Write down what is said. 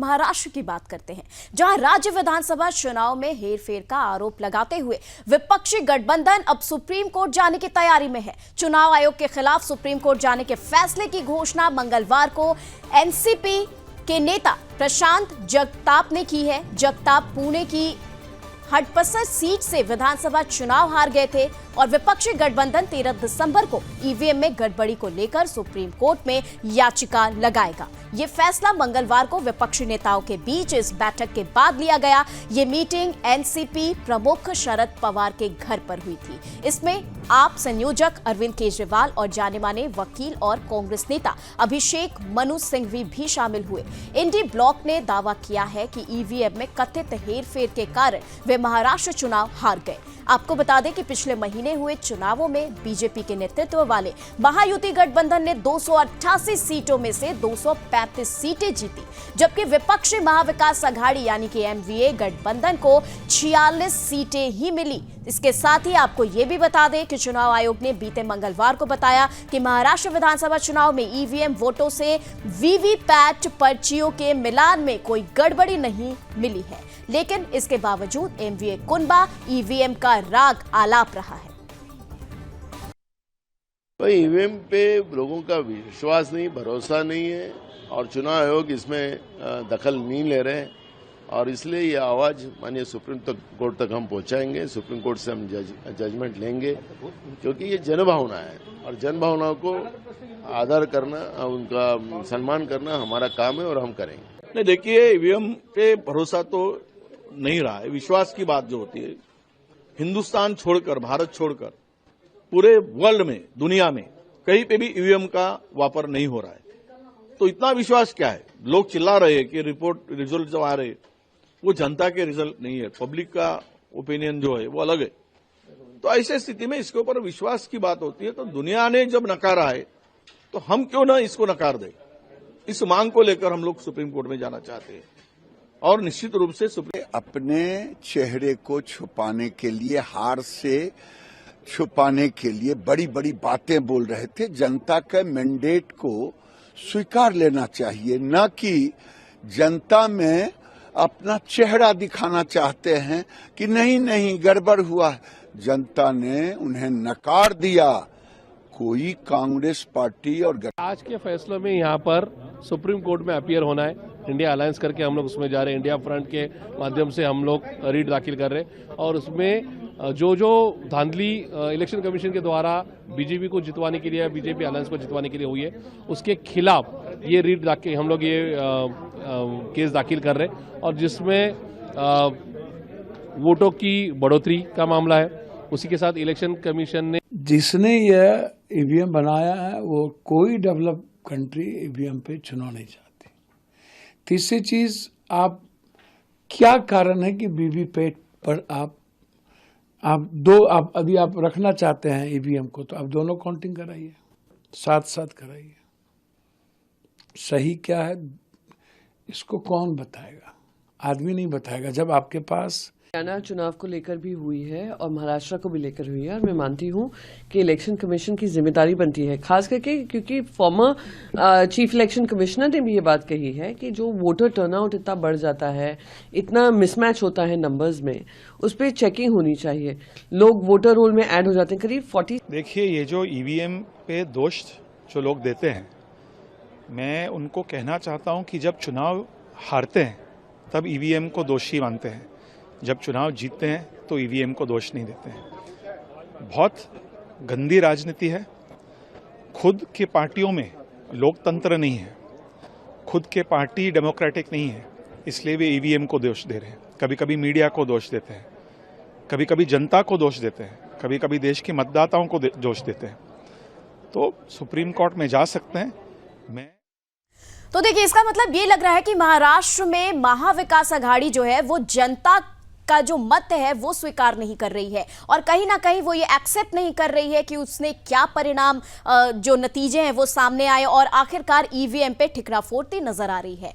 महाराष्ट्र की बात करते हैं, जहां राज्य विधानसभा चुनाव में हेरफेर का आरोप लगाते हुए विपक्षी गठबंधन अब सुप्रीम कोर्ट जाने की तैयारी में है। चुनाव आयोग के खिलाफ सुप्रीम कोर्ट जाने के फैसले की घोषणा मंगलवार को एनसीपी के नेता प्रशांत जगताप ने की है। जगताप पुणे की हडपसर सीट से विधानसभा चुनाव हार गए थे और विपक्षी गठबंधन 13 दिसंबर को ईवीएम में गड़बड़ी को लेकर सुप्रीम कोर्ट में याचिका लगाएगा। ये फैसला मंगलवार को विपक्षी नेताओं के बीच इस बैठक के बाद लिया गया। ये मीटिंग एनसीपी प्रमुख शरद पवार के घर पर हुई थी। इसमें आप संयोजक अरविंद केजरीवाल और जाने माने वकील और कांग्रेस नेता अभिषेक मनु सिंघवी भी शामिल हुए। इंडी ब्लॉक ने दावा किया है कि ईवीएम में कथित हेरफेर के कारण वे महाराष्ट्र चुनाव हार गए। आपको बता दें कि पिछले महीने हुए चुनावों में बीजेपी के नेतृत्व वाले महायुति गठबंधन ने 288 सीटों में से 235 सीटें जीती, जबकि विपक्षी महाविकास अघाड़ी यानी कि एमवीए गठबंधन को 46 सीटें ही मिली। इसके साथ ही आपको ये भी बता दें कि चुनाव आयोग ने बीते मंगलवार को बताया कि महाराष्ट्र विधानसभा चुनाव में ईवीएम वोटों से वीवीपैट पर्चियों के मिलान में कोई गड़बड़ी नहीं मिली है, लेकिन इसके बावजूद एमवीए कुनबा ईवीएम का राग आलाप रहा है। तो ईवीएम पे लोगों का विश्वास नहीं, भरोसा नहीं है और चुनाव आयोग इसमें दखल नहीं ले रहे हैं और इसलिए ये आवाज माननीय सुप्रीम कोर्ट तक हम पहुंचाएंगे। सुप्रीम कोर्ट से हम जजमेंट लेंगे, क्योंकि ये जनभावना है और जनभावनाओं को आदर करना, उनका सम्मान करना हमारा काम है और हम करेंगे। नहीं, देखिए, ईवीएम पे भरोसा तो नहीं रहा है। विश्वास की बात जो होती है, हिंदुस्तान छोड़कर, भारत छोड़कर पूरे वर्ल्ड में, दुनिया में कहीं पे भी ईवीएम का वापर नहीं हो रहा है। तो इतना विश्वास क्या है? लोग चिल्ला रहे हैं कि रिजल्ट जो आ रहे वो जनता के रिजल्ट नहीं है, पब्लिक का ओपिनियन जो है वो अलग है। तो ऐसे स्थिति में इसके ऊपर विश्वास की बात होती है। तो दुनिया ने जब नकारा है तो हम क्यों ना इसको नकार दें? इस मांग को लेकर हम लोग सुप्रीम कोर्ट में जाना चाहते हैं और निश्चित रूप से अपने चेहरे को छुपाने के लिए, हार से छुपाने के लिए बड़ी बड़ी बातें बोल रहे थे। जनता के मैंडेट को स्वीकार लेना चाहिए, न कि जनता में अपना चेहरा दिखाना चाहते हैं कि नहीं नहीं गड़बड़ हुआ। जनता ने उन्हें नकार दिया। कोई कांग्रेस पार्टी और आज के फैसलों में यहाँ पर सुप्रीम कोर्ट में अपीयर होना है। इंडिया अलायंस करके हम लोग उसमें जा रहे हैं। इंडिया फ्रंट के माध्यम से हम लोग रीट दाखिल कर रहे हैं और उसमें जो धांधली इलेक्शन कमीशन के द्वारा बीजेपी को जितवाने के लिए, बीजेपी अलायंस को जितवाने के लिए हुई है, उसके खिलाफ ये रीट दाखिल हम लोग ये केस दाखिल कर रहे हैं और जिसमें वोटों की बढ़ोतरी का मामला है। उसी के साथ इलेक्शन कमीशन ने, जिसने यह ईवीएम बनाया है, वो कोई डेवलप कंट्री ईवीएम पे चुनाव नहीं चाहती। तीसरी चीज, आप क्या कारण है कि वीवीपैट पर आप यदि आप रखना चाहते हैं ईवीएम को, तो आप दोनों काउंटिंग कराइए, साथ साथ कराइए। सही क्या है इसको कौन बताएगा? आदमी नहीं बताएगा। जब आपके पास हरियाणा चुनाव को लेकर भी हुई है और महाराष्ट्र को भी लेकर हुई है और मैं मानती हूं कि इलेक्शन कमीशन की जिम्मेदारी बनती है, खास करके क्योंकि फॉर्मर चीफ इलेक्शन कमिश्नर ने भी ये बात कही है कि जो वोटर टर्नआउट इतना बढ़ जाता है, इतना मिसमैच होता है नंबर्स में, उस पर चेकिंग होनी चाहिए। लोग वोटर रोल में ऐड हो जाते हैं करीब 40। देखिए, ये जो ईवीएम पे दोष जो लोग देते हैं, मैं उनको कहना चाहता हूं कि जब चुनाव हारते हैं तब ईवीएम को दोषी मानते हैं, जब चुनाव जीतते हैं तो ईवीएम को दोष नहीं देते हैं। बहुत गंदी राजनीति है। खुद के पार्टियों में लोकतंत्र नहीं है, खुद के पार्टी डेमोक्रेटिक नहीं है, इसलिए वे ईवीएम को दोष दे रहे हैं। कभी कभी मीडिया को दोष देते हैं, कभी कभी जनता को दोष देते हैं, कभी कभी देश के मतदाताओं को दोष देते हैं। तो सुप्रीम कोर्ट में जा सकते हैं। तो देखिए, इसका मतलब ये लग रहा है कि महाराष्ट्र में महाविकास अघाड़ी जो है वो जनता का जो मत है वो स्वीकार नहीं कर रही है और कहीं ना कहीं वो ये एक्सेप्ट नहीं कर रही है कि उसने क्या परिणाम, जो नतीजे हैं वो सामने आए और आखिरकार ईवीएम पे ठिकरा फोड़ती नजर आ रही है।